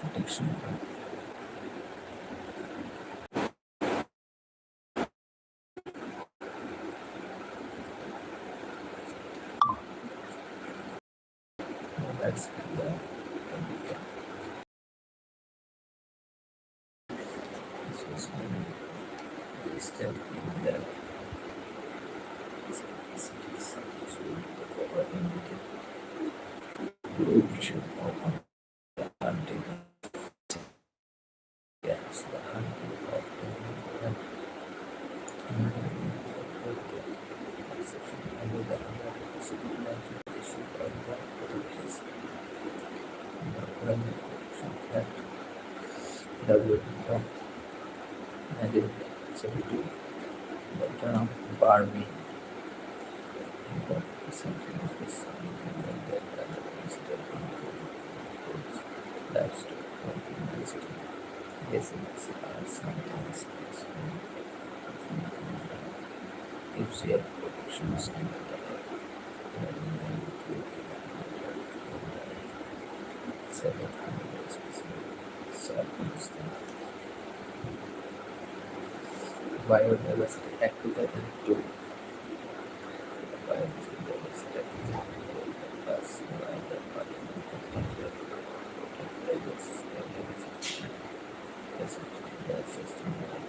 protection. That's the this was when we step in the cities the cover prohibition of hunting against the hunting of exception under the possible legislation of the authorities. The Climate Protection Act developed in 1972. The term "barmy" is something of the sign that the considered control includes livestock or domestic basics are sometimes explained UCL protections under the act, letting them to several under specific circumstances. Biodiversity Act 2002. Biodiversity Act 2002 passed by the Parliament of India to protect biodiversity and the system of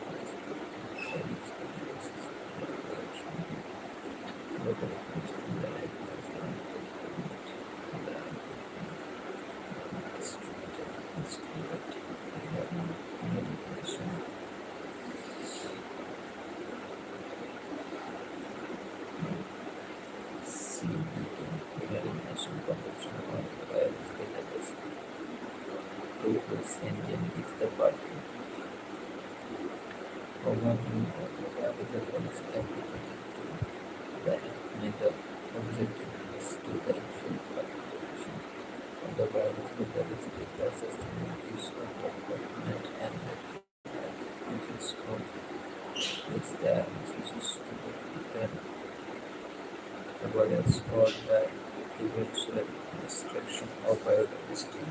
Indian is the party. Overview of the capital policy applicable to the method objective is to the actual participation of the biological diversity process to make use of the document and the use of its diagnosis to defend the avoidance or the eventual destruction of biodiversity.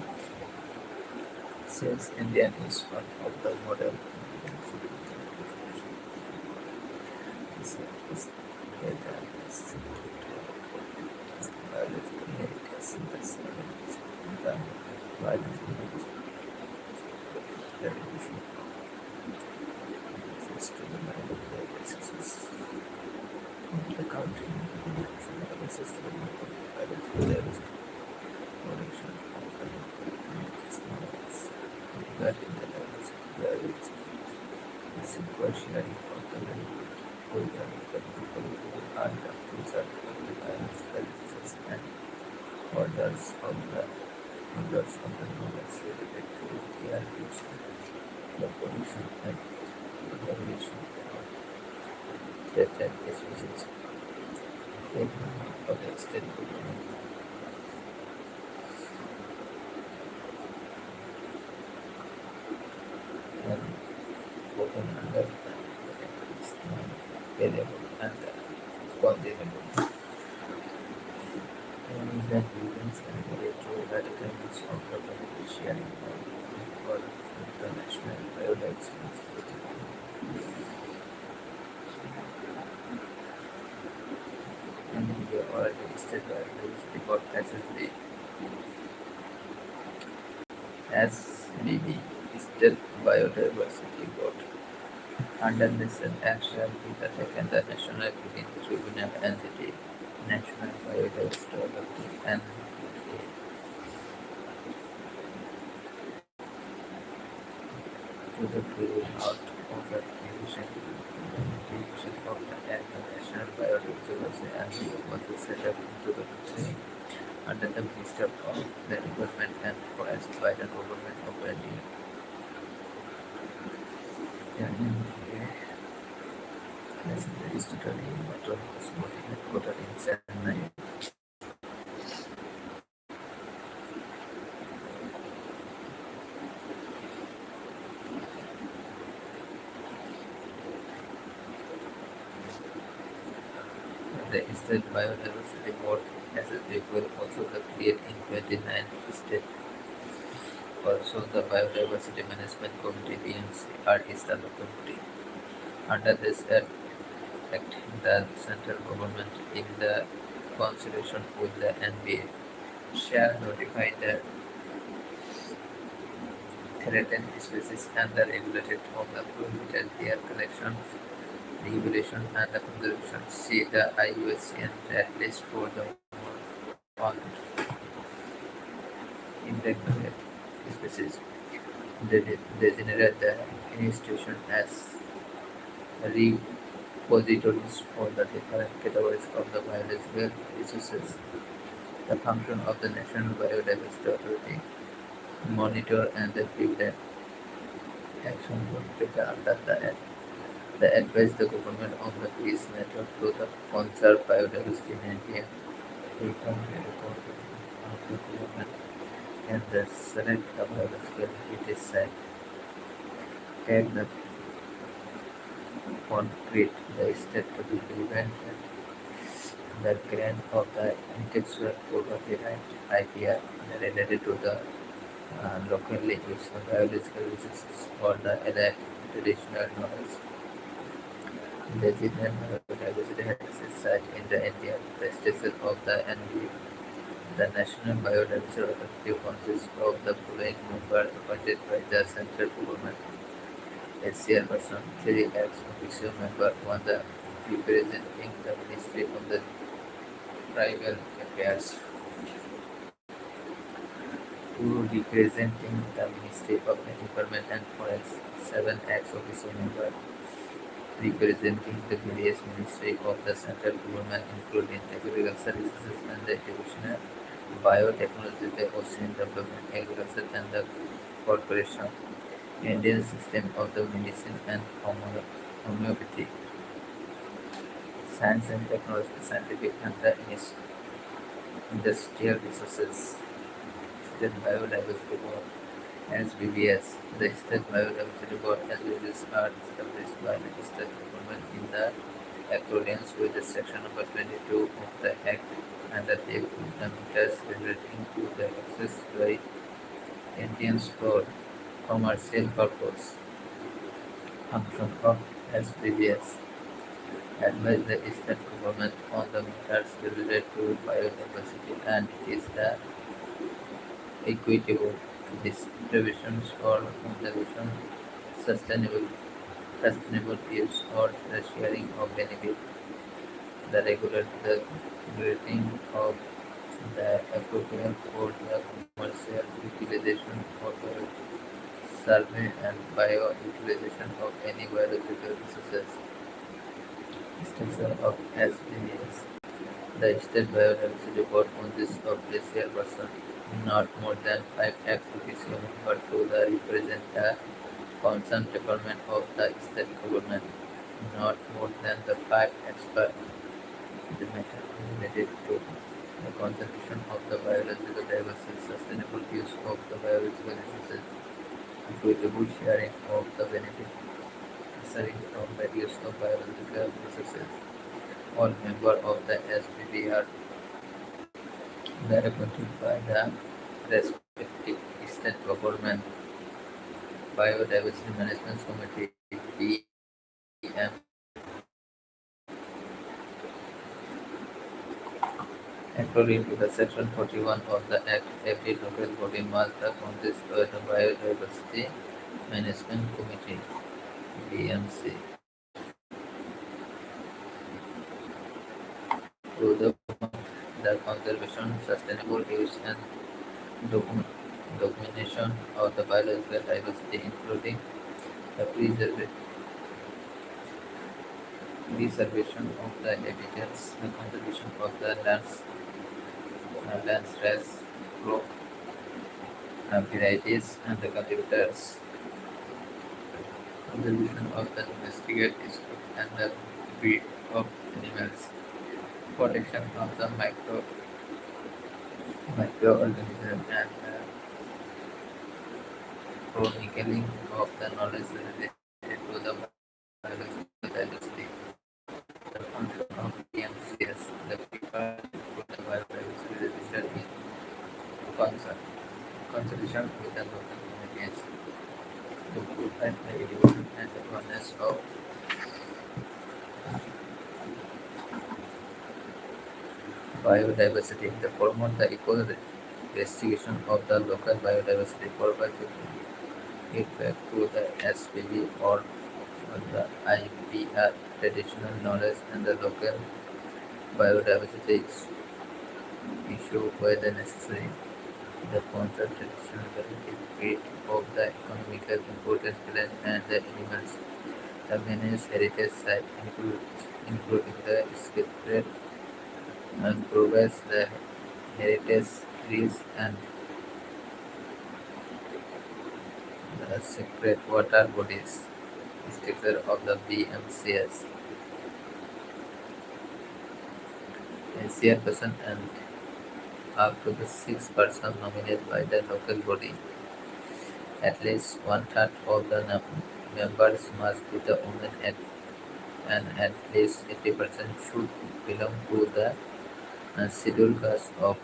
Since Indian is one of the modern this is where the necessity to biological heritage in the surroundings and the biological revolution access to the biological resources of the country and the system of biological diversity production of the communities knowledge regarding the diversity is equal sharing of the people are the result of the biological resources and orders of the knowledge related to their use, the pollution and regulation of threatened species. Of the state government and open under is non-variable and consumable. Only that humans can relate to radical use of the beneficiary for international biodiversity. And India already listed biodiversity code SBB is the biodiversity code. Under this act shall be taken the National Green Tribunal entity, National Biodiversity Authority, and to the period out of the revision of the Act of National Biodiversity and the was to set up into the country under the Minister of the Environment and Forest by the Government of India. Is totally water was headquartered in Chennai. The State Biodiversity Board as a will also the create in 29 states. Also, the Biodiversity Management Committee (BMC) is the local body. Under this act, the central government, in the consultation with the NBA, shall notify the threatened species and the regulated of the prohibited their collection, regulation, and the conservation. See the IUCN red list for the on endangered species. They designate the institution as repositories for the different categories of the biological resources. The function of the National Biodiversity Authority monitor and implement action taken under the Act. They advise the government on the peace method to the conserve biodiversity in India. They come to report of the government and the select the biological heritage site. Take the concrete the state to be prevented the grant of the intellectual property right (IPR) related to the locally used biological resources or the allied traditional knowledge. Designate biodiversity heritage site in the India. The status of the NB. The National Biodiversity Authority consists of the following members appointed by the central government: a chairperson, three ex-officio members, one the representing the Ministry of the Tribal Affairs, two representing the Ministry of the Environment and Forest, seven ex-officio members representing the various ministries of the central government, including agriculture, resources and education, biotechnology, the ocean development, agriculture and the corporation, Indian system of the medicine and homeopathy, science and technology, scientific and the industrial resources, State Biodiversity Board, SBBS. The State Biodiversity Board SBBS are established by the state government in the accordance with the section number 22 of the Act and the measures relating to the access by Indians for commercial purpose. Function of SBBS: advise the state government on the matters related to biodiversity, and it is the equitable distribution or conservation, sustainable use, or the sharing of benefit. The regulating of the appropriate for the commercial utilization of the survey and bio-utilization of any biological resources. Structure of SBBS. The State Biodiversity Board consists of a chairperson, not more than five ex-officio members to represent the concerned department of the state government, not more than the five experts in the matter related to the conservation of the biological diversity, sustainable use of the biological resources, equitable sharing of the benefit arising from the use of biological resources. All members of the SBB are appointed by the respective state government. Biodiversity Management Committee (BM). According to the Section 41 of the Act, every local body must consist of the Biodiversity Management Committee (BMC) to the conservation, sustainable use, and documentation of the biological diversity, including the preservation of the habitats, the conservation of the land stress, crop varieties, and the contributors, conservation of the domesticated species and the breed of animals, protection of the microorganisms, and the chronicling of the knowledge related to the biological diversity. The function of PMCS, the people for the biodiversity register in concert, consultation with the local to provide the education and awareness of biodiversity, to promote the equal restriction of the local biodiversity, provide feedback to the SPB or the IPR, traditional knowledge and the local biodiversity issue whether necessary. The concept traditional benefit of the economical importance plant and the animals. The managed heritage site including the sacred and provides the heritage trees and the sacred water bodies. Structure of the BMCS. A chairperson and up to the six person nominated by the local body. At least one-third of the members must be the women and at least 80% should belong to the scheduled caste of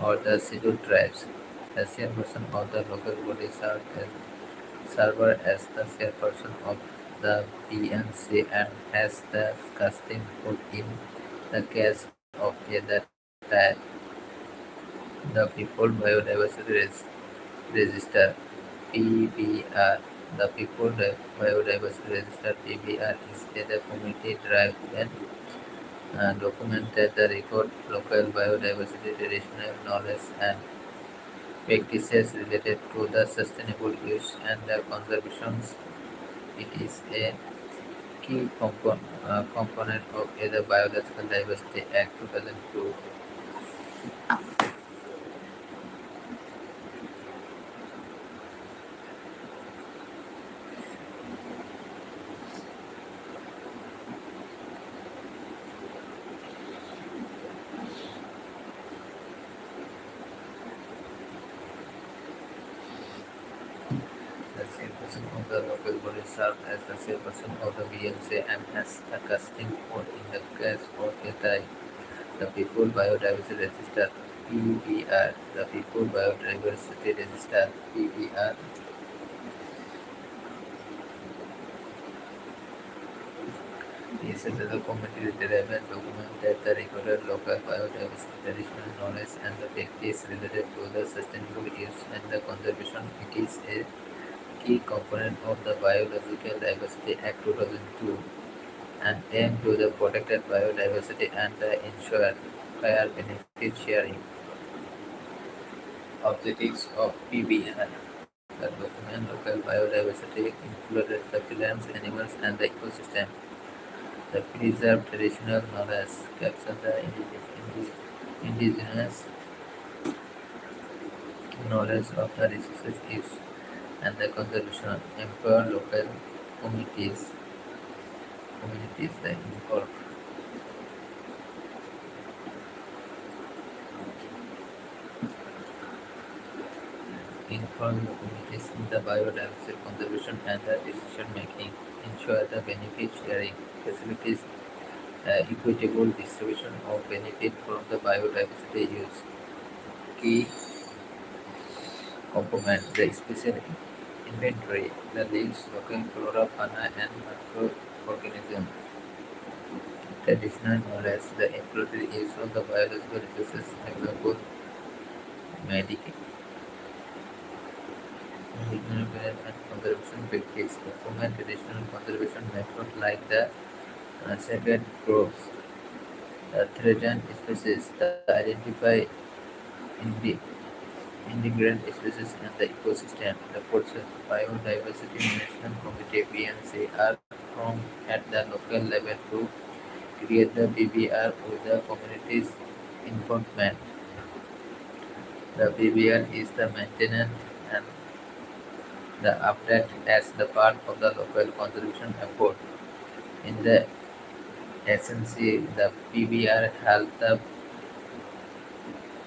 or the scheduled tribes. The chairperson of the local body serves as the chairperson of the PNC and has the casting vote in the case of either type. The People Biodiversity Register (PBR). The People Biodiversity Register (PBR) is a community-driven document that records local biodiversity, traditional knowledge, and practices related to the sustainable use and the conservation. It is a key component of the Biological Diversity Act 2002. The chairperson of the local body serves as the chairperson of the BMC and has the casting vote in the case of a tie. The People Biodiversity Register (PBR). The People Biodiversity Register (PBR) is a community-driven document that records local biodiversity, traditional knowledge, and the practice related to the sustainable use and the conservation. It is a key component of the Biological Diversity Act 2002 and aims to the protected biodiversity and the ensure fair benefit sharing. Objectives of PBR. The document local biodiversity included the plants, animals, and the ecosystem. The preserve traditional knowledge, capture the indigenous knowledge of the resources use and the conservation, empower local communities that inform the communities in the biodiversity conservation and the decision making, ensure the benefit sharing, facilities equitable distribution of benefit from the biodiversity use. Key component, the special inventory, the leaves, local flora, fauna, and microorganisms. Traditional knowledge, the included use of the biological resources, example, medical, regional plant and conservation practice, document traditional conservation methods like the sacred groves, the threatened species, the identify indi- Integrate species and the ecosystem. The process Biodiversity Management Committee (BNC) are formed at the local level to create the BBR with the community's involvement. The BBR is the maintenance and the update as the part of the local conservation effort. In the essence, the BBR helps the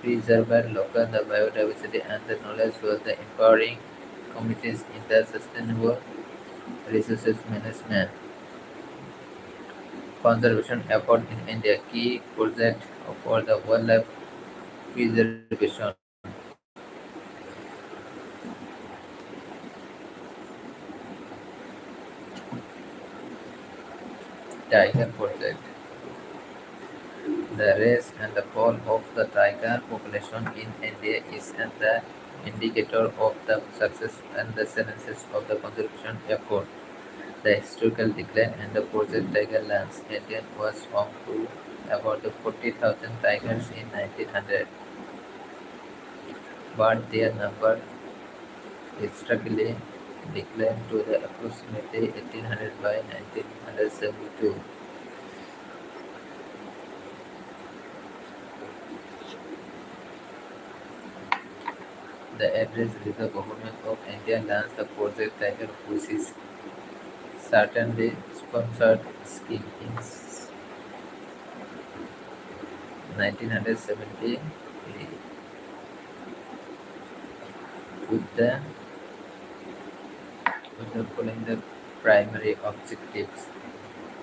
preserve local the biodiversity and the knowledge for the empowering communities in the sustainable resources management conservation effort in India. Key project for the wildlife preservation. Tiger Project. The rise and the fall of the tiger population in India is the indicator of the success and the success of the conservation effort. The historical decline and the Project Tiger lands India was home to about 40,000 tigers in 1900, but their number struggling declined to the approximately 1800 by 1972. The average legal government of India launched the Project Tiger, which is certainly sponsored scheme in 1973 with the following the primary objectives: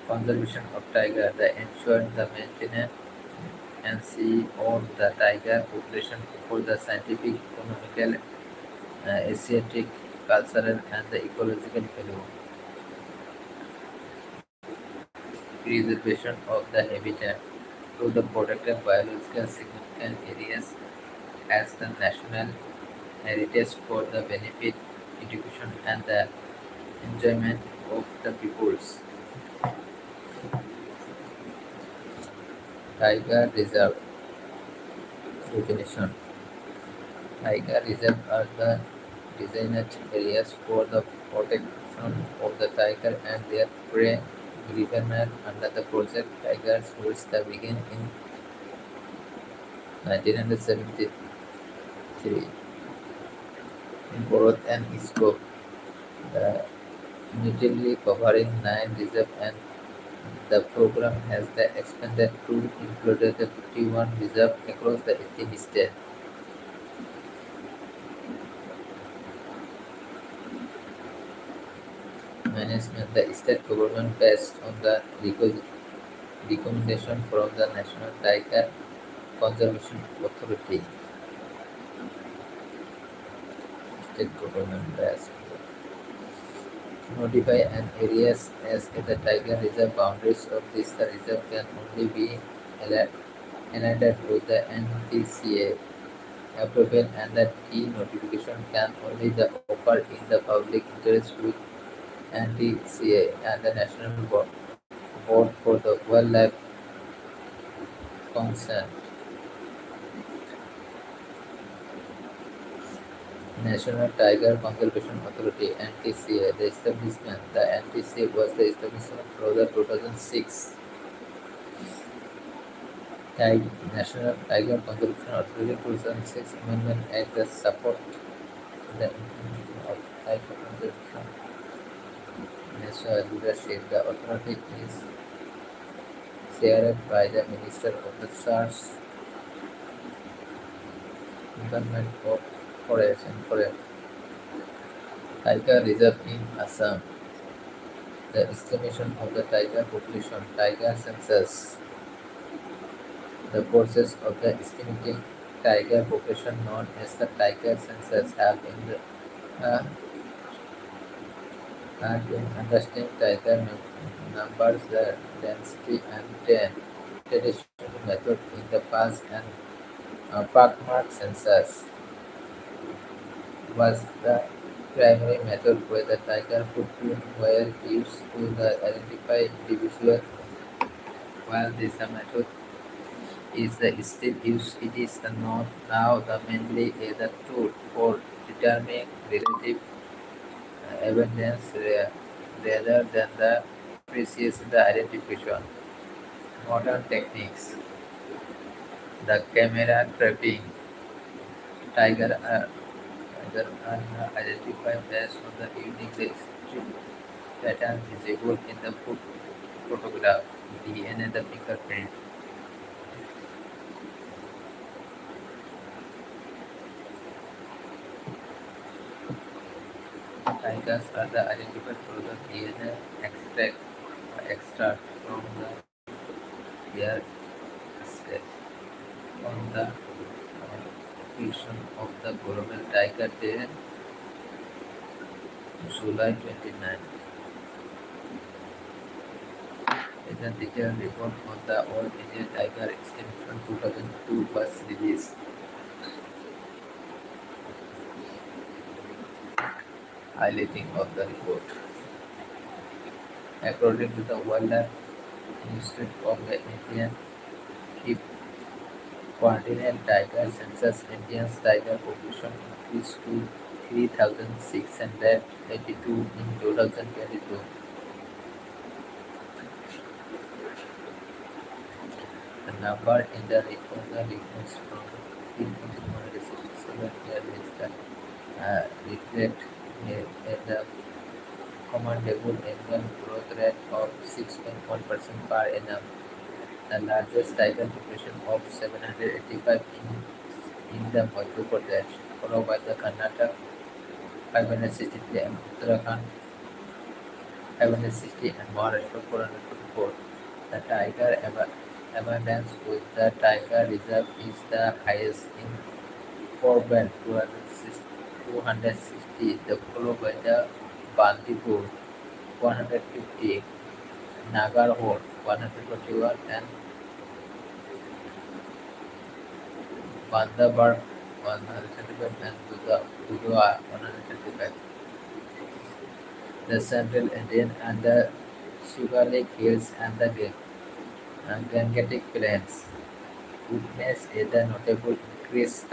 conservation of tiger, the ensure the maintenance and see of the tiger population for the scientific, economical, aesthetic, cultural, and the ecological value. Preservation of the habitat to the protected biological significant areas as the national heritage for the benefit, education, and the enjoyment of the peoples. Tiger Reserve definition. Tiger reserves are the designated areas for the protection of the tiger and their prey given under the Project Tigers which the began in 1973 in growth and scope. The immediately covering 9 reserves and the program has the expanded to include the 51 reserves across the 18 states. Management: the state government based on the recommendation from the National Tiger Conservation Authority. State government based notify an areas as the tiger reserve boundaries of this reserve can only be enacted with the NTCA approval and the e-notification can only the occur in the public interest with NTCA and the National Board for the Wildlife Concern. National Tiger Conservation Authority (NTCA). The establishment. The NTCA was the establishment for the 2006 National Tiger Conservation Authority 2006 Amendment Act that support the implementation of tiger conservation national leadership. The authority is chaired by the Minister of the Search, Government of Forest and Forest. Tiger Reserve in Assam. The estimation of the tiger population, tiger census. The process of the estimating tiger population known as the tiger census have been understanding tiger numbers, the density and traditional method in the past and parkmark census was the primary method where the tiger footprint were used to identify individuals. While this method is still used, it is now the mainly the tool for determining relative abundance rather than the precise the identification. Modern techniques: the camera trapping. Tiger are identified based on the unique strip pattern visible in the photograph, DNA, the fingerprint. Tigers are identified through the DNA extract from the hair scalp on the occasion of the Global Tiger Day, July 29. the detailed report on the All India Tiger Extinction 2002 was released, highlighting of the report. According to the Wildlife Institute of the Indian Keep Coordinate Tiger Census, India's tiger population increased to 3,682 in 2022. The number in the report records from 1967 years reflect the commendable annual growth rate of 6.1% per annum. The largest tiger population of 785 in the Madhya Pradesh, followed by the Karnataka 563 and Uttarakhand 560 and Maharashtra 424. The tiger abundance with the tiger reserve is the highest in Corbett 260, the followed by the Bandipur 150, Nagarhole 121 and Bandhavgarh 135 and Dudua 135. The Central Indian and the Sugar Lake Hills and the Gangetic Plains witnessed a notable increased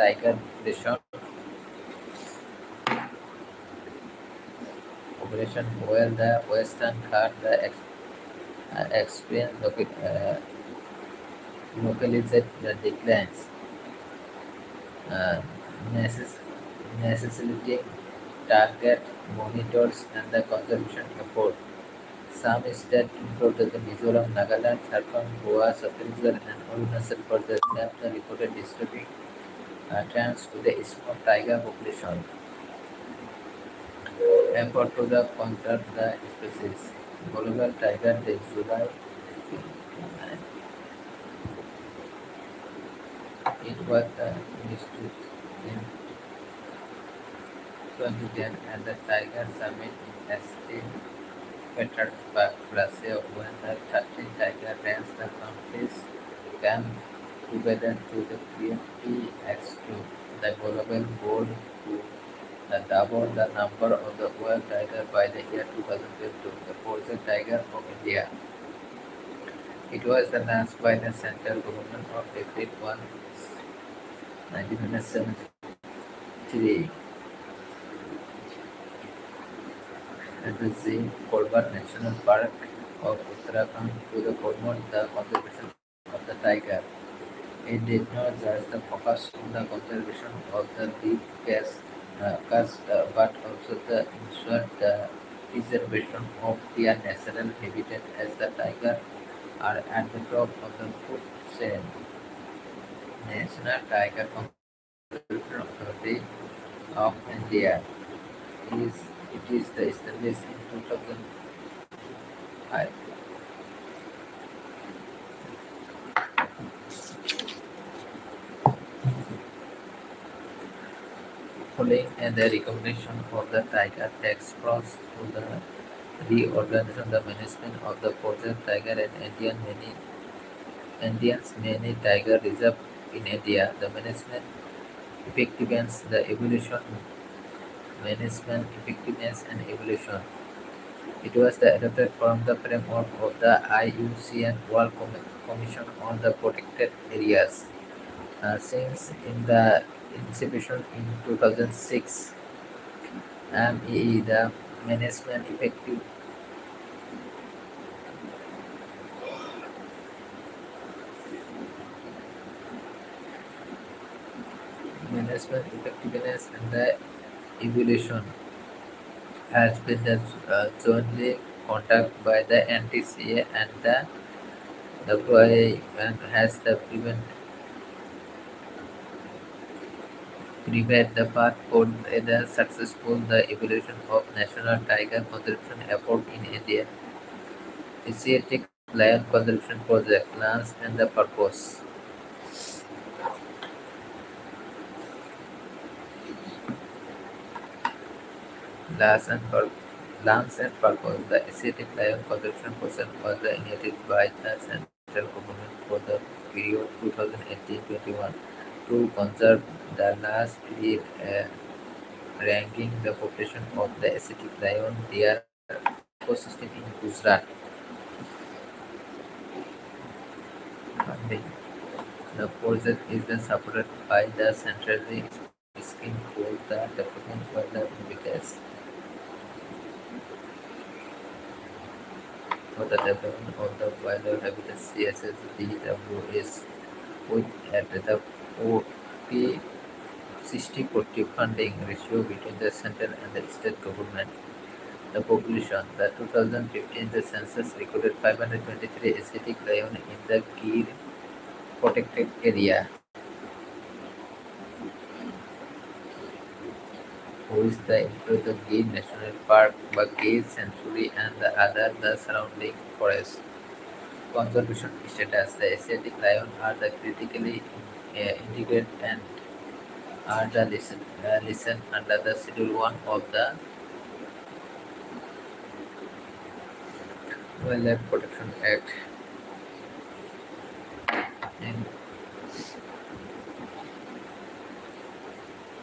population while the Western Ghat experienced localized declines, uh, necess- necessitating target monitors and the conservation effort. Some states, including Mizoram, Nagaland, Jharkhand, Goa, Chhattisgarh, and Arunachal Pradesh, have the reported disturbing trends with a small tiger population. Effort to conserve the species. Global Tiger Day, July 29. It was instituted in 2010 at the Tiger Summit in St. Petersburg, Russia, when the 13 tiger ranks the countries came together to create PX2, the global goal to double the number of the wild tiger by the year 2022, the Project Tiger of India. It was announced by the central government of April 1, 1973 at the Zim Colbert National Park of Uttarakhand to promote the conservation of the tiger. It did not just focus on the conservation of the big cast, but also the ensure the preservation of their natural habitat as the tiger are at the top of the food chain. National Tiger Conservation Authority of India is it is the established in 2005. Following the recognition of the tiger tax force to the reorganization the management of the Project Tiger and Indians many tiger reserve in India. The management effectiveness, the evolution, management effectiveness and evolution. It was adopted from the framework of the IUCN World Commission on the Protected Areas. Since in the inception in 2006, MAE, the management effectiveness and the evolution has been jointly conducted by the NTCA and the WIA and has prepared the path for the successful the evolution of national tiger conservation effort in India. Asiatic Lion Conservation Project plans and the purpose. Plans and purpose. Lungs and purpose. The Asiatic lion conservation process was initiated by the central government for the period 2018-21 to conserve the last breed, ranking the population of the Asiatic lion, their ecosystem in Gujarat. Funding. The project is then supported by the centrally scheme for the development of the habitats. For the development of the wildlife habitat CSSDWS with at the 40 60-40 funding ratio between the central and the state government. The population. The 2015 the census recorded 523 Asiatic lion in the Gir protected area, which the include the Gir National Park, Bagir Sanctuary and the other the surrounding forest. Conservation status. The Asiatic lion are the critically integrated and are the listen under the Schedule 1 of the Wildlife Protection Act in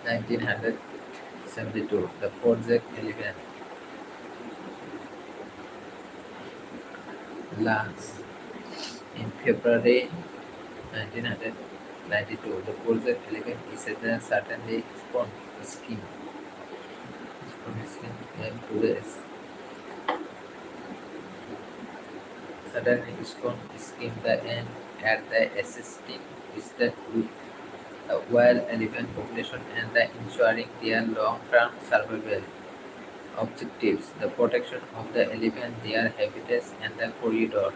1972. The Project Elephant launched in February 1992. The Project Elephant is a certainly scheme. Spawn scheme aimed to the Southern Scone scheme the aim at the assisting with the wild elephant population and the ensuring their long-term survival. Objectives: the protection of the elephant, their habitats, and the corridor.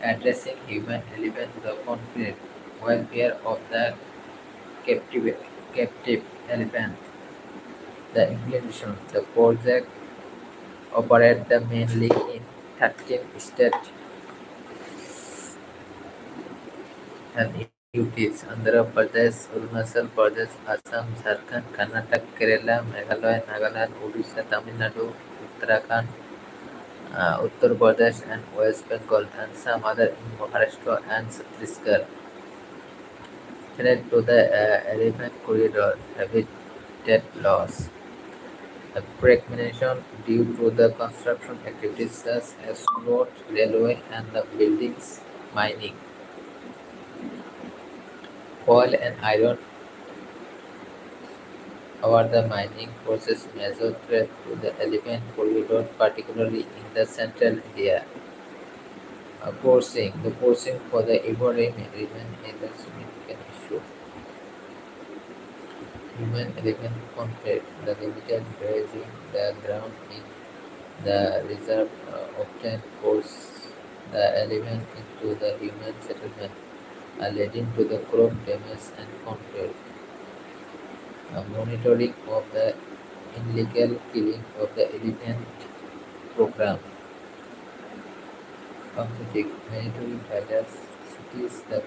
Addressing human-elephant the conflict, welfare of the captive, captive elephant. The implementation: the project operates the mainly in 13 states and UTs: Andhra Pradesh, Arunachal Pradesh, Assam, Jharkhand, Karnataka, Kerala, Meghalaya, Nagaland, Odisha, Tamil Nadu, Uttarakhand, Uttar Pradesh, and West Bengal, and some other in Maharashtra and Chhattisgarh. Threat to the elephant corridor: habitat loss. Fragmentation due to the construction activities such as road, railway, and the buildings, mining. Coal and iron ore the mining poses major threat to the elephant corridor, particularly in the central area. Poaching. The poaching for the ivory may remain a significant issue. Human-elephant conflict. The limited grazing the ground in the reserve often force the elephant into the human settlement, leading to the crop damage and conflict. Monitoring of the illegal killing of the elephant program. Conflict. Monitoring cities the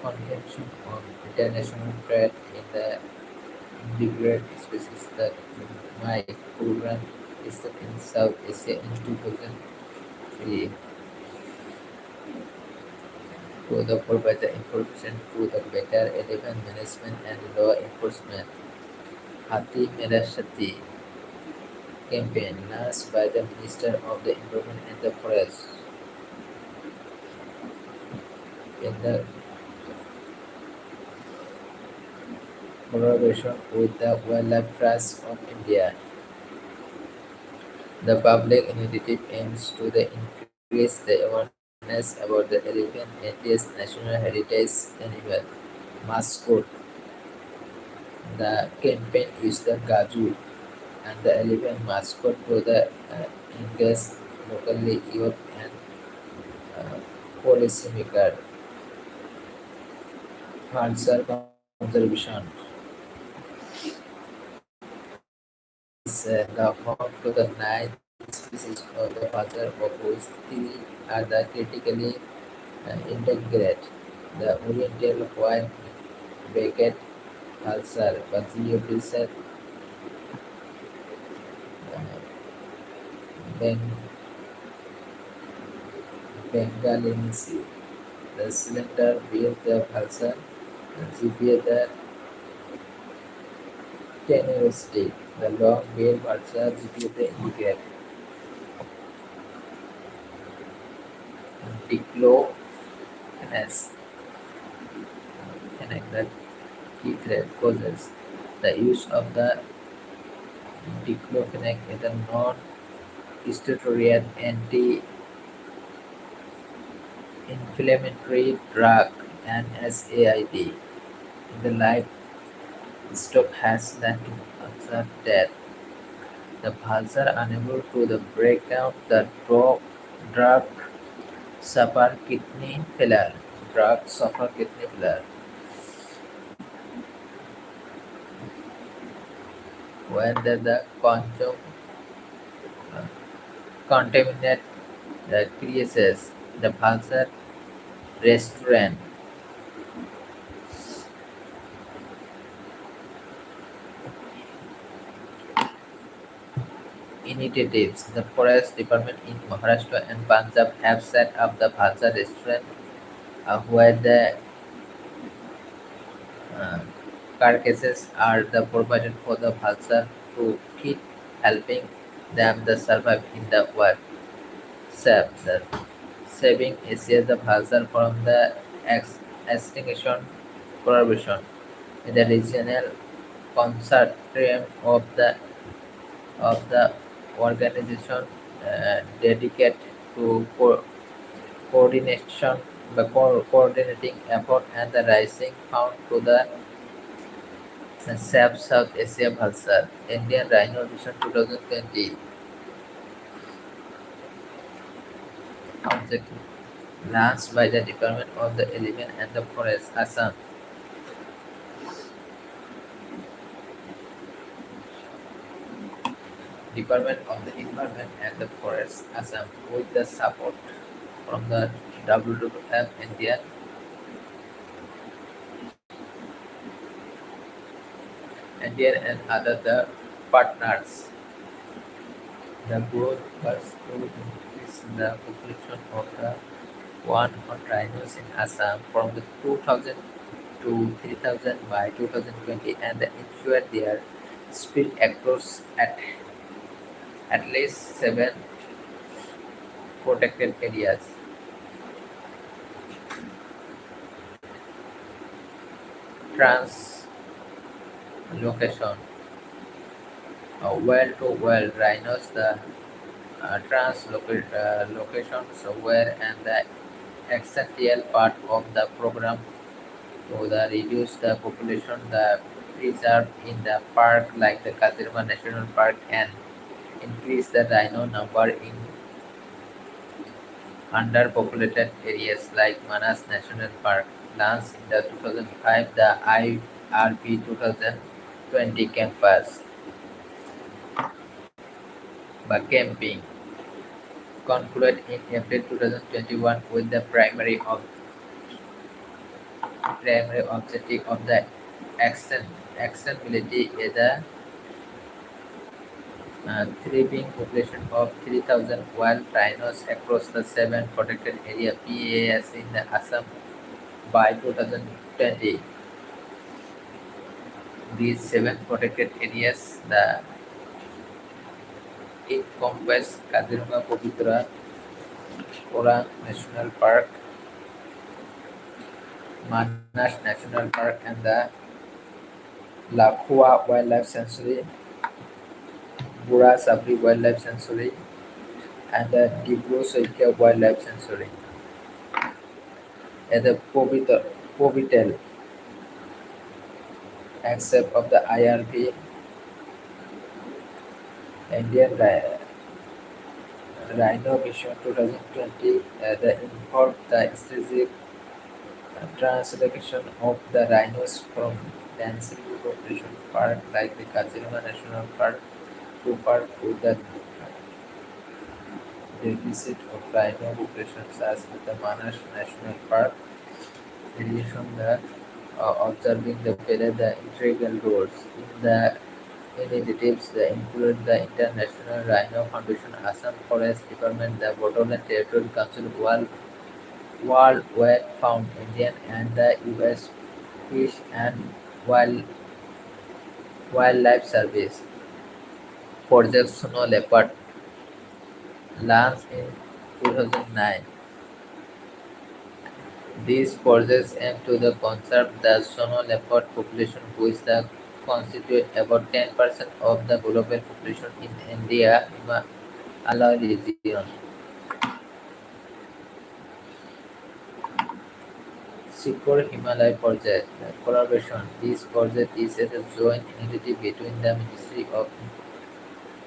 Convention on International Trade in the Endangered Species that my program is in South Asia in 2003 to the provide the information to the better elephant management and law enforcement. Hati Mera Sati campaign launched by the Minister of the Environment and the Forest in the collaboration with the Wildlife Trust of India. The public initiative aims to increase the awareness about the elephant as national heritage animal mascot. The campaign used the Gaju and the elephant mascot to the engage locally youth and uh, policymaker. Culture conservation is the home to the nine species of the father of which three are the critically endangered. The oriental white-beaked vulture, Basidiopsis Ben- Bengalinese. The cylinder bears the pulsar, the GPA the tenor stick, the long bear pulsar GPA the indicator, diclofenac, the key thread causes the use of the diclofenac is a non-steroidal anti-inflammatory drug and SAID. The livestock has then observed that the bulls are unable to break down the drug suffer kidney failure. Drug suffer kidney failure. When the contaminate the creases, the Pulsar restaurant initiatives, the forest department in Maharashtra and Punjab have set up the Pulsar restaurant where the uh, carcasses are the provided for the Pulsar to feed, helping them the survive in the wild. The saving Asia the Pulsar from the extinction collaboration in the regional consortium of the organization dedicated to coordination by coordinating effort and the rising fund to the SAP South Asia Bhalsar Indian Rhino Vision 2020 objective launched by the Department of the Element and the Forest Assam. Department of the Environment and the Forest Assam with the support from the WWF Indian and other the partners. The goal was to increase the population of the one on rhinos in Assam from the 2000 to 3000 by 2020 and ensure their spread across at least seven protected areas. Translocation. Well to well rhinos the translocations were and the essential part of the program to the reduce the population the preserved in the park like the Kazirma National Park and increase the rhino number in underpopulated areas like Manas National Park. Launched in the 2005 the IRP 2020 campus by camping concluded in April 2021 with the primary objective of the accessibility is the thriving population of 3,000 wild rhinos across the seven protected area PAS in the Assam by 2020. These seven protected areas the encompass Kaziranga Pavitra Orang National Park, Manas National Park, and the Lakhua Wildlife Sanctuary, Bura Sabri Wildlife Sanctuary, and the Dibru Soikia Wildlife Sanctuary. At the Povitel except of the IRP, Indian Rhino Mission 2020, the involved the strategic translocation of the rhinos from densely population park like the Kaziranga National Park to park with the deficit of rhino populations as with the Manas National Park. In addition, the observing the failure the integral roles in the Initiatives include the International Rhino Foundation, Assam Forest Department, the Bodoland Territorial Council, World Wide Fund Indian, and the U.S. Fish and Wild, Wildlife Service. Project Snow Leopard launched in 2009. These projects aim to conserve the snow leopard population, which constitute about 10% of the global population in India Himalaya region. Secure Himalaya Project collaboration. This project is a joint initiative between the Ministry of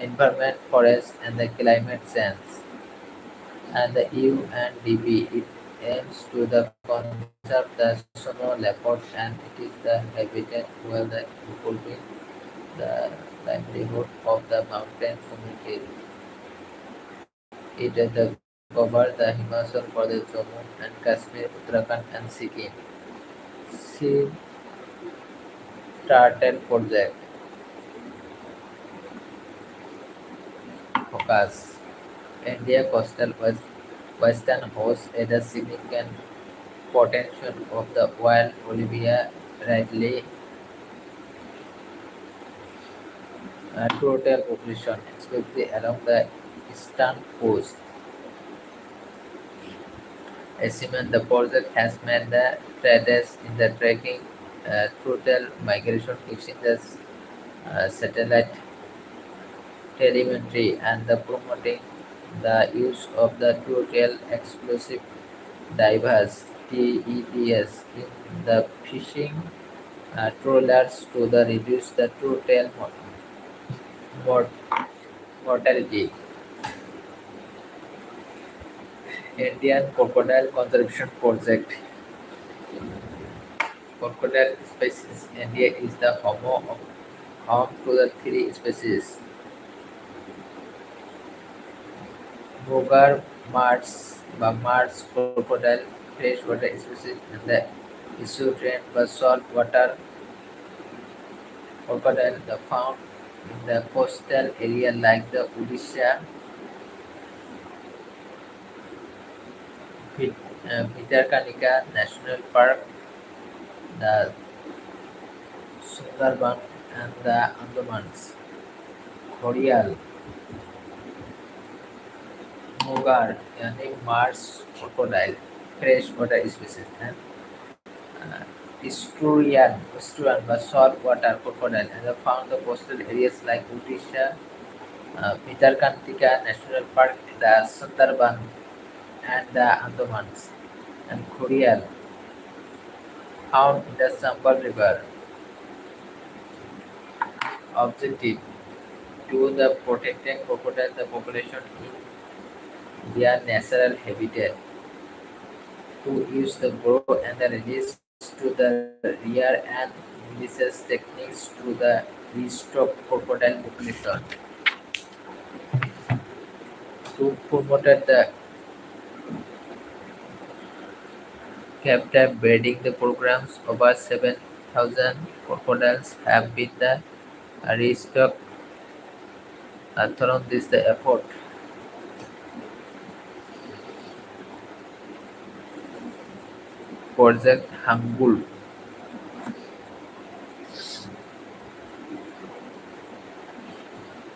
Environment, Forest and the Climate Change and the UNDP. It aims to conserve the snow leopard and it is the habitat where the fulfill the livelihood of the mountain communities. It covers the Himachal Pradesh, Jammu and Kashmir, Uttarakhand and Sikkim. Sea Turtle Project focus. India coastal western hosts a significant potential of the wild Olivia Ridley turtle population, especially along the eastern coast. Achievement the project has made the strides in the tracking turtle migration using the satellite telemetry and the promoting the use of the turtle explosive divers (TEDS) in the fishing trawlers to reduce the turtle mort- mortality. Indian Crocodile Conservation Project. Crocodile species India is the home to the three species: Bogar, Mars crocodile, freshwater species, and the Isutrian saltwater crocodile found in the coastal area like the Odisha, Bhitarkanika National Park, the Sundarban, and the Andamans. Khorial, Mogar, yani Mars crocodile, freshwater species, and Estuarian saltwater crocodile, and are found in coastal areas like Odisha, Bhitarkanika National Park, the Sundarban, and the Andamans, and Khorial, found in the Sambal River. Objective to the protecting crocodile the population in their natural habitat, to use the grow and the release to the rear and releases techniques to the restock crocodile population, to promote the captive breeding the programs. Over 7,000 crocodiles have been restocked through this the effort. Project Hangul.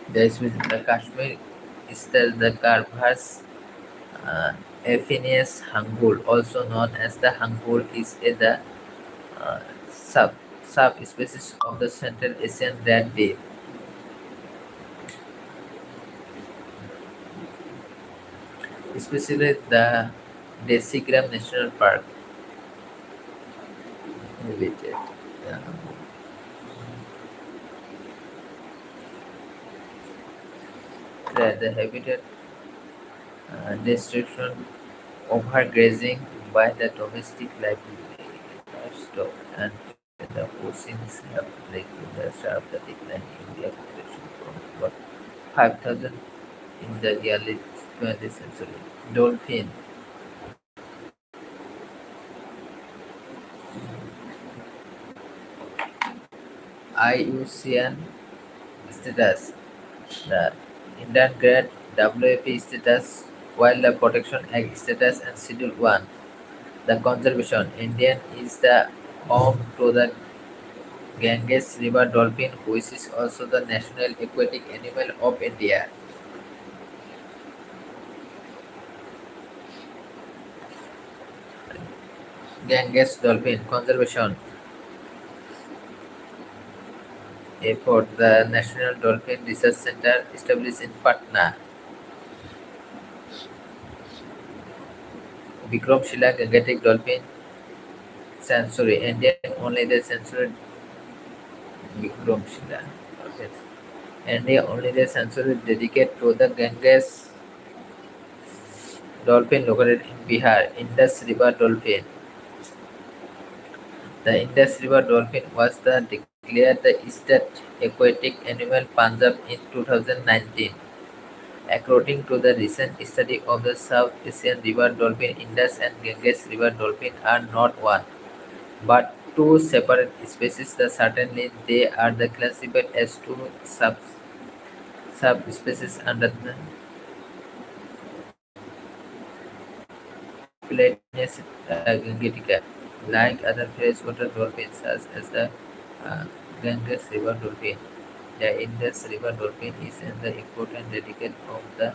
This is the Kashmir is the Garbhas Aphanius hangul, also known as the hangul, is the uh, sub subspecies of the Central Asian red deer, especially the Desigram National Park. Inhabited. The habitat destruction, overgrazing by the domestic livestock, and the poachings have led to the sharp decline in their population from about 5,000 in the early 20th century. Dolphin, IUCN status, the Indian Grade WAP status, Wildlife Protection Act status, and Schedule 1. The conservation. Indian is the home to the Ganges River dolphin, which is also the national aquatic animal of India. Ganges dolphin conservation effort. The National Dolphin Research Center established in Patna. Vikramshila Gangetic Dolphin Sanctuary. Indian only the sanctuary Vikramshila. Okay. India only the sanctuary dedicated to the Ganges dolphin located in Bihar. Indus River dolphin. The Indus River dolphin was declared the state aquatic animal Punjab in 2019. According to the recent study of the South Asian river dolphin, Indus and Ganges river dolphin are not one, but two separate species. Certainly, they are classified as two subspecies under the Platanus gangetica. Like other freshwater dolphins, such as the uh, Ganges river dolphin, the Indus river dolphin is an important dedicate of the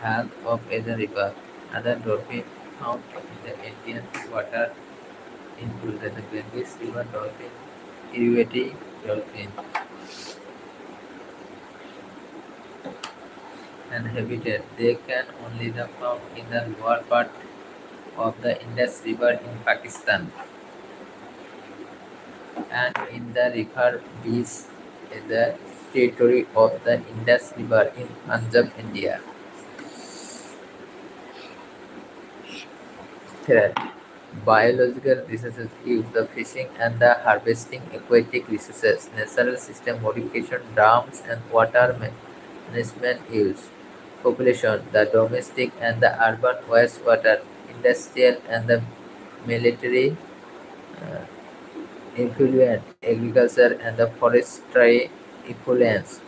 health of the river. Other dolphins found in the Indian water include the Ganges river dolphin, Irrawaddy dolphin, and habitat. They can only be found in the lower part of the Indus River in Pakistan and in the river Beas in the territory of the Indus River in Punjab, India. Third, biological resources use the fishing and the harvesting aquatic resources, natural system modification, dams and water management use. Population, the domestic and the urban wastewater, industrial and the military uh, effluent, agriculture and the forestry effluents.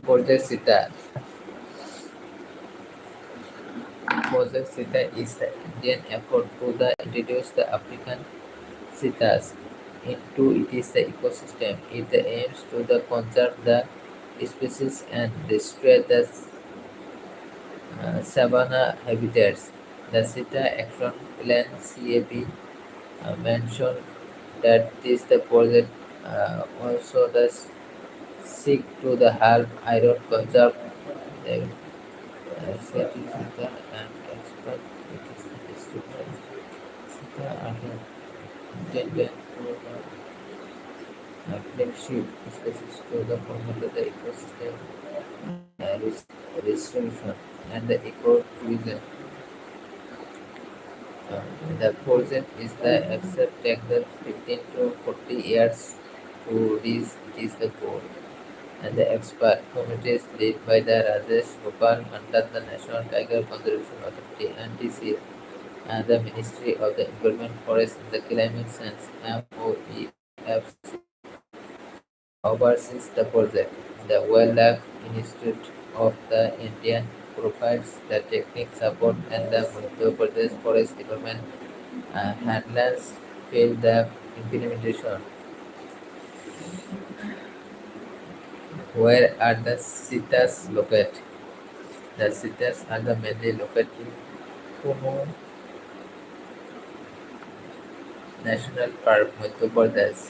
Project Sita. Project Sita is the Indian effort to introduce the African citas into its ecosystem. It aims to conserve the species and restore the savanna habitats. The CETA Action Plan (CAP) mentioned that this the project also does seek to help iron conserve the CETA and expert it is the description. CETA are intended to flagship species to promote the ecosystem restoration and the ecotourism. The project is accept take the 15 to 40 years to reach is the goal. And the expert committees led by the Rajesh Gopal under the National Tiger Conservation Authority (NTC) and the Ministry of the Environment, Forest and the Climate Change (MOEFC) oversees the project. The Wildlife Institute of the India provides the technical support and the Madhya Pradesh Forest Department handlers field the implementation. Where are the citas located? The citas are mainly located in Kumu National Park, Madhya Pradesh.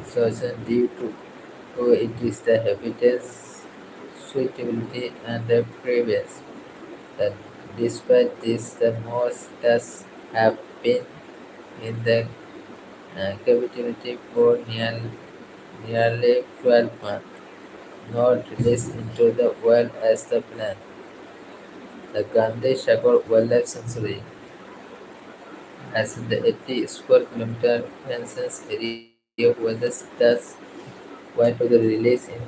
So, due to it is the habitat suitability and the previous. That despite this, the most citas have been in the captivity for nearly 12 months, not released into the wild as the plan. The Gandhi Shakur Wildlife Sanctuary has the 80 square kilometer fenced area where the cheetahs were to the release in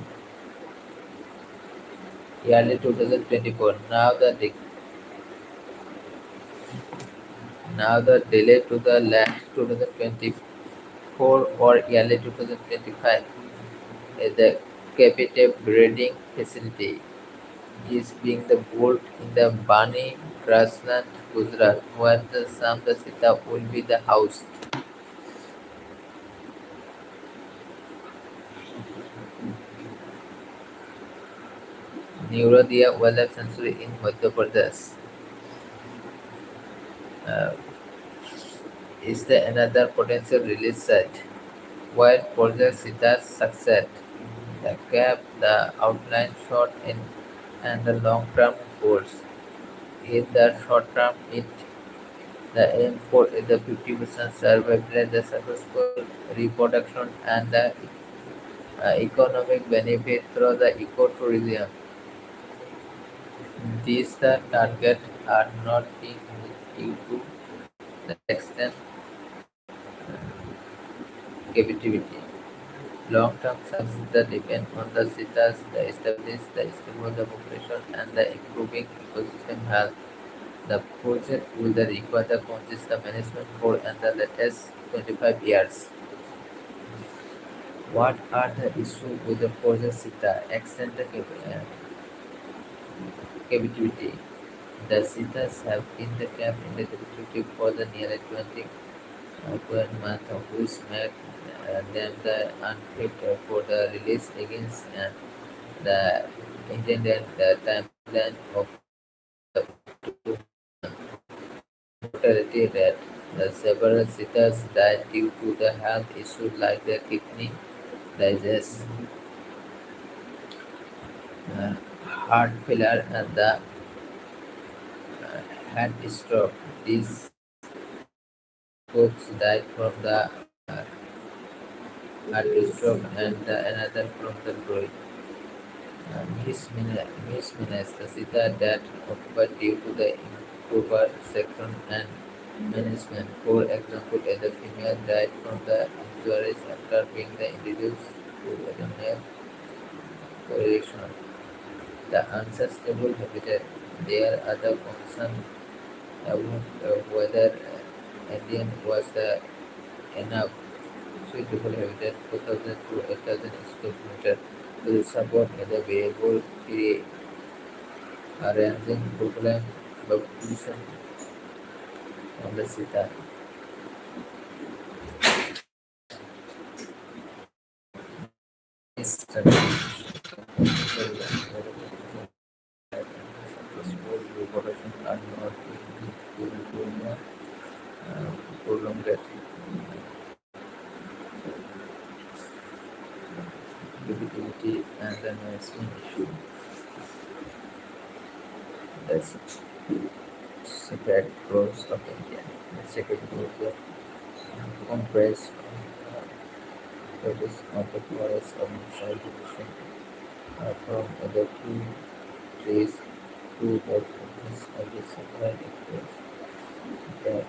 early 2024. Now the delay to the last 2024 or early 2025. The captive breeding facility is being the built in the Bani grassland, Gujarat, where the Samdasita will be the housed. Neurodia Wildlife Sanctuary in Madhya Pradesh uh, is the another potential release site. While Project Sita's success, the cap, the outline short in and the long-term goals. In the short term, the aim for is the 50% survival, the successful reproduction, and the economic benefit through the ecotourism. These the targets are not being met due to the extent captivity. Long-term success depends on the cities, the establish the stable the population, and the improving ecosystem health. The project will require the consistent management for and the latest 25 years. What are the issues with the project Sita? Extend the captivity. The Sitas have been the cap in the captivity for the nearly 12 months, which make them the unfit for the release against the intended timeline of the mortality rate. The several sitters died due to the health issues like the kidney disease, uh, heart failure, and the head stroke. These folks died from the heart stroke and another from the growing. Mismanaged the sitter that occurred due to the improper section and management. For example, a female died from the injuries after being introduced to the male correlation. The unsustainable habitat. There are the concern about whether Indian was enough suitable habitat 4,000 to 8,000 square meter to support the variable arranging problem population on the sita. This study suppose reproduction are not prolonged capability and the management issue. That's separate growth of India. The second growth of compressed focus on the forest of subdivision from the two trees to the focus of the separate acres that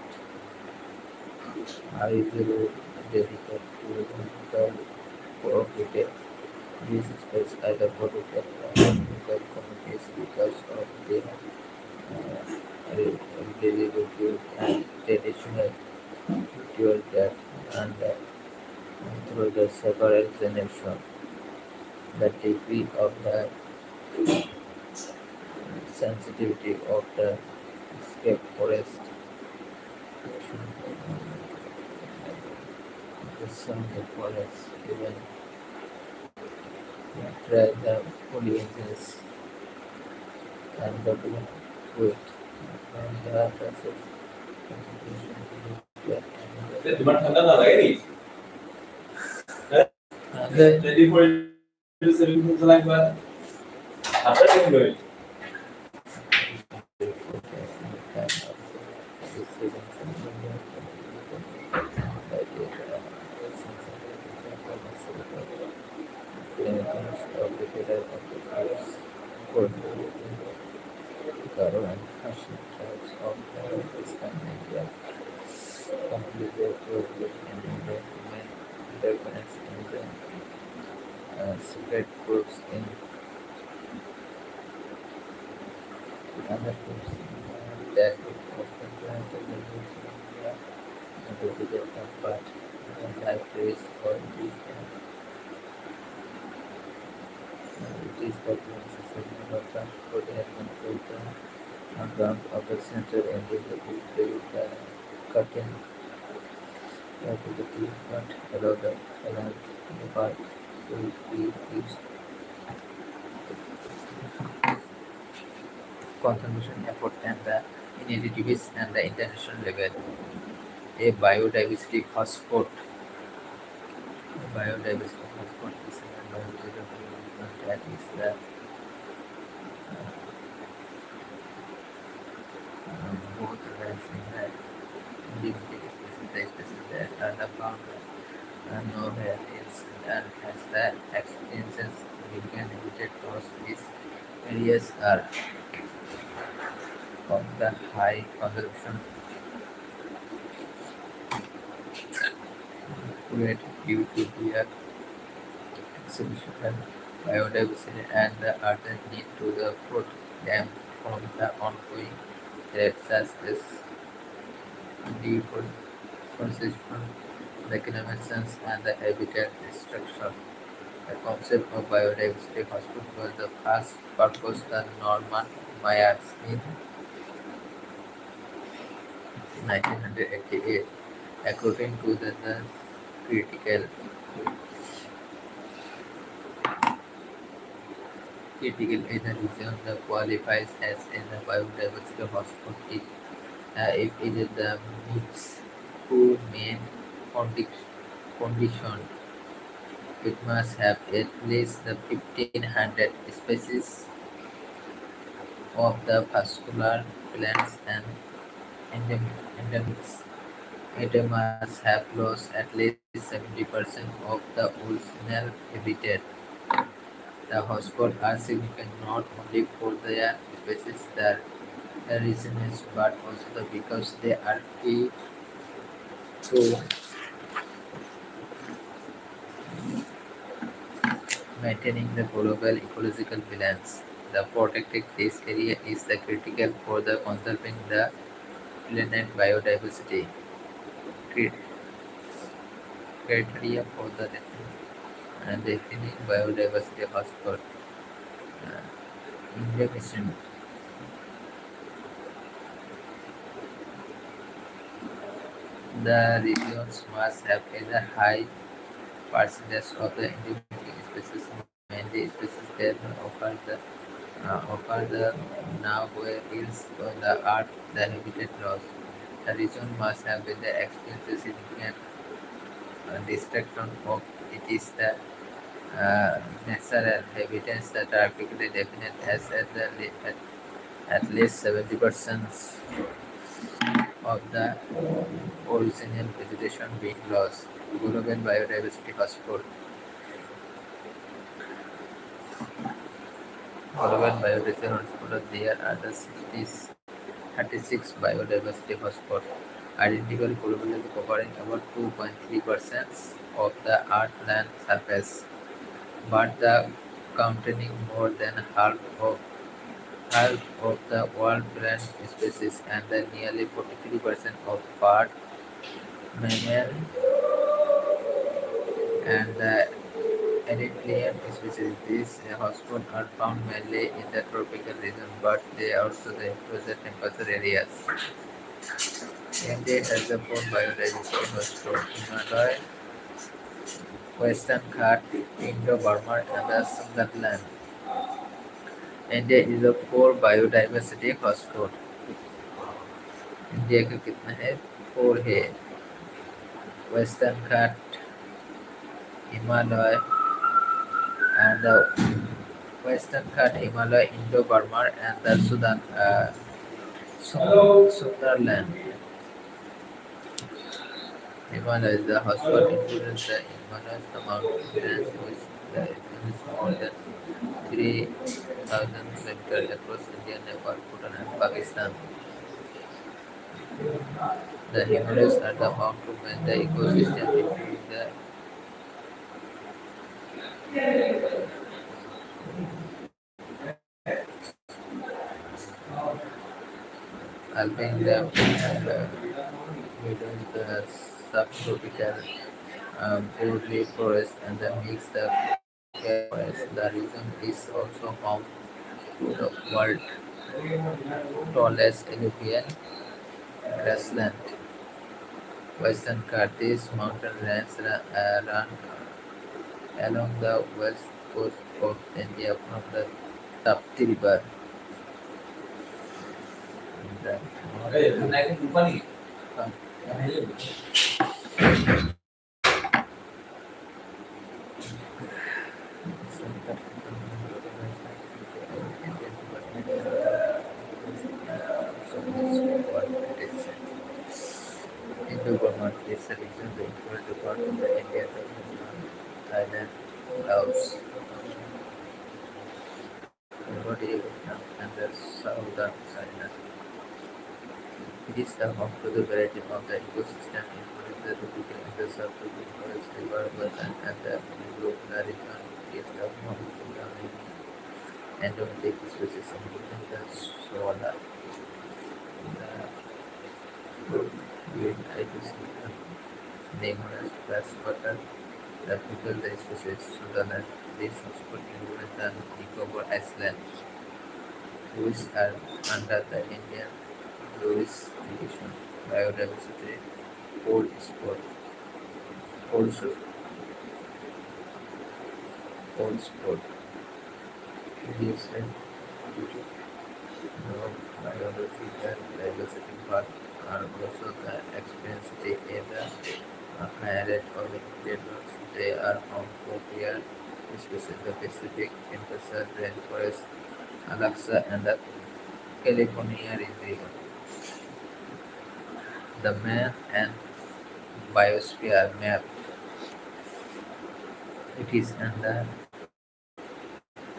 are usually dedicated to the cooperative. These species are the protected from local communities because of their reliability and traditional ritual that and through the several generations. The degree of the sensitivity of the escape forest the sun the forest even try the polyangles and the bloom with and the process concentration তোমার ঠান্ডা না লাগে নি and then 24 into 7 লাগবে আপনার কেমন করে Garo and Hashi tribes of Pakistan and India completed and interconnects in the separate groups in other groups that group of the groups in India and to get apart and libraries or these It is the principal segment of the protein control the ground of the center and the cutting ability but allow the part to be used conservation effort and the initiatives and the international level. A biodiversity hotspot is a biodiversity movement that is the both rising and limited species, the species that are the found nowhere else and has the experiences significant habitat loss. These areas are of the high conservation rate due to their exceptional biodiversity and the urgent need to the food them from the ongoing threats such as deforestation, reclamation, and the habitat destruction. The concept of biodiversity hospital was the first proposed by Norman Myers in 1988. According to the critical critical is a region that qualifies as in the biodiversity hotspot if it is the meets two main condi- condition. It must have at least the 1500 species of the vascular plants and endemics. It must have lost at least 70% of the original habitat. The hotspots are significant not only for their species that residents but also because they are key to maintaining the global ecological balance. The protecting this area is the critical for the conserving the planet biodiversity. Crit- Criteria for the defining biodiversity hotspot. Indemnification. The regions must have a high percentage of the endemic species, mainly species that offer the now where is on the earth the habitat loss. The region must have been the experienced significant destruction of it is the natural habitats that are typically defined as at least 70% of the original vegetation being lost. Global biodiversity hotspot. Global biodiversity hotspot. There are the 36 biodiversity hotspots identical globally covering about 2.3% of the Earth's land surface, but the containing more than half of the world plant species and the nearly 43% of bird, mammal, and the Erythraean species. These hotspots are found mainly in the tropical region, but they also the closer temperature areas. India has a four biodiversity hotspot: Himalaya, Western Ghat, Indo-Burma, and the Sundaland. India is a four biodiversity hotspot India का कितना है four है western Ghat Himalaya and the western Ghat Himalaya Indo Burma and the Sudan Sunderland Himalaya is the hotspot includes the Himalayas, the mountain range which is more than 3,000 kilometers across India, Nepal, Bhutan and Pakistan. The Himalayas are the home to many ecosystem including the alpine and middle the subtropical broadleaf forest and the mixed landscape forest. The region is also home to the world's tallest alluvial grassland. Western Ghats mountain range run along the west coast of India from the Tapti River in the Eh, naikin lupa nih. north. Yang ini. Indo-Burma is a region that includes the part of the India, Thailand, Laos, Cambodia, Vietnam, and the southern China. It is the home to the variety of the ecosystem, including the tropical and the subtropical forest, river, wetland, and the mangrove. The region is the home to the many endemic species, including the solar, the green ibis, numerous freshwater tropical species. Switzerland is also included the Nicobar Islands, which are under the Indian jurisdiction. Biodiversity, cold sport, cold sport, cold sport. Leaves and no biological diversity but are also the expensive area higher rate of individuals. They are home to rare species in the Pacific, temperate rainforest, Alaska, and the California region. The Man and Biosphere Map. It is under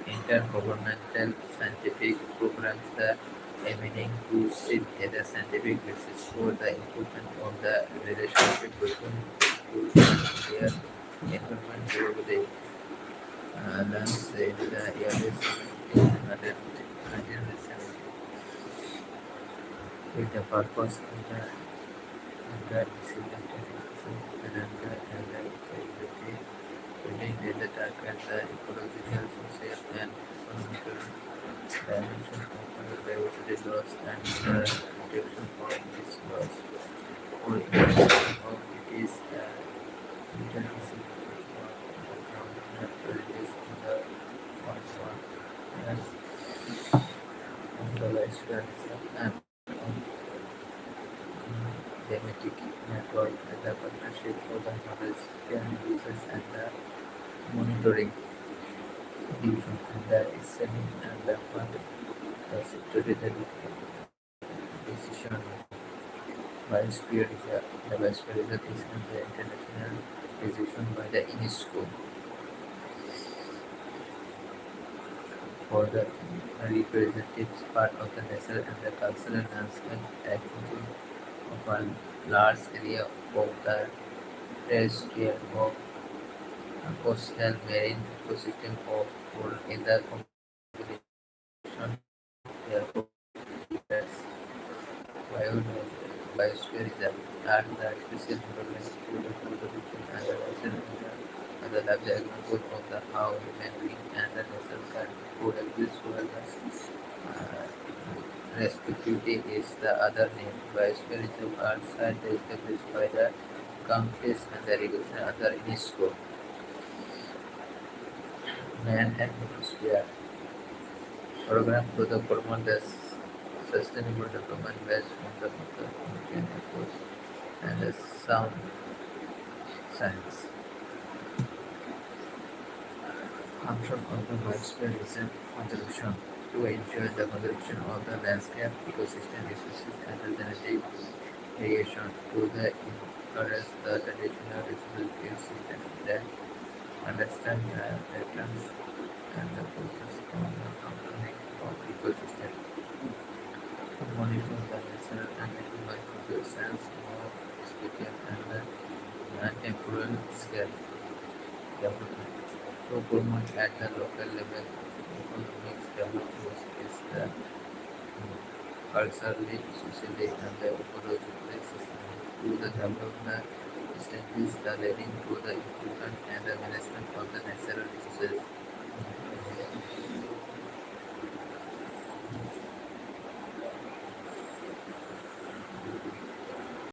intergovernmental scientific programs that aiming to set a scientific basis for the improvement of the relationship between people and their environment globally. Launched in the early 1970 with the purpose of the dissemination and the ability building the dark and the ecological, social, and economical dimension of biodiversity loss and the protection of this loss. For instance, of it is interdisciplinary work to reduce the one and on the lifespan and on thematic network and the partnership for the knowledge sharing users and the monitoring division and the selling and the fund the sector decision biosphere reserve. The biosphere reserve is an international decision by the UNESCO for the representatives part of the natural and the cultural landscape activity of a large area of the terrestrial of coastal marine ecosystem of world in the combination therefore that's biosphere reserve are the special development to the conservation and the natural and the live example of the how human being and the natural can coexist where the respectivity is the other name. Biosphere reserve are sites established by the countries and the regulation under UNESCO. Man and Biosphere program to the promote the sustainable development based on the European approach and the sound science. Function of the biosphere is a conservation to ensure the conservation of the landscape, ecosystem, species, and the genetic variation to the encourage the traditional reproductive system that understand the patterns and the process of the functioning of ecosystem. To monitor the natural and ecological science more spatial and temporal scale development. To promote at the local level economic development is the culturally, socially and the ecologically system to the development constantly the leading to the improvement and the management of the natural resources.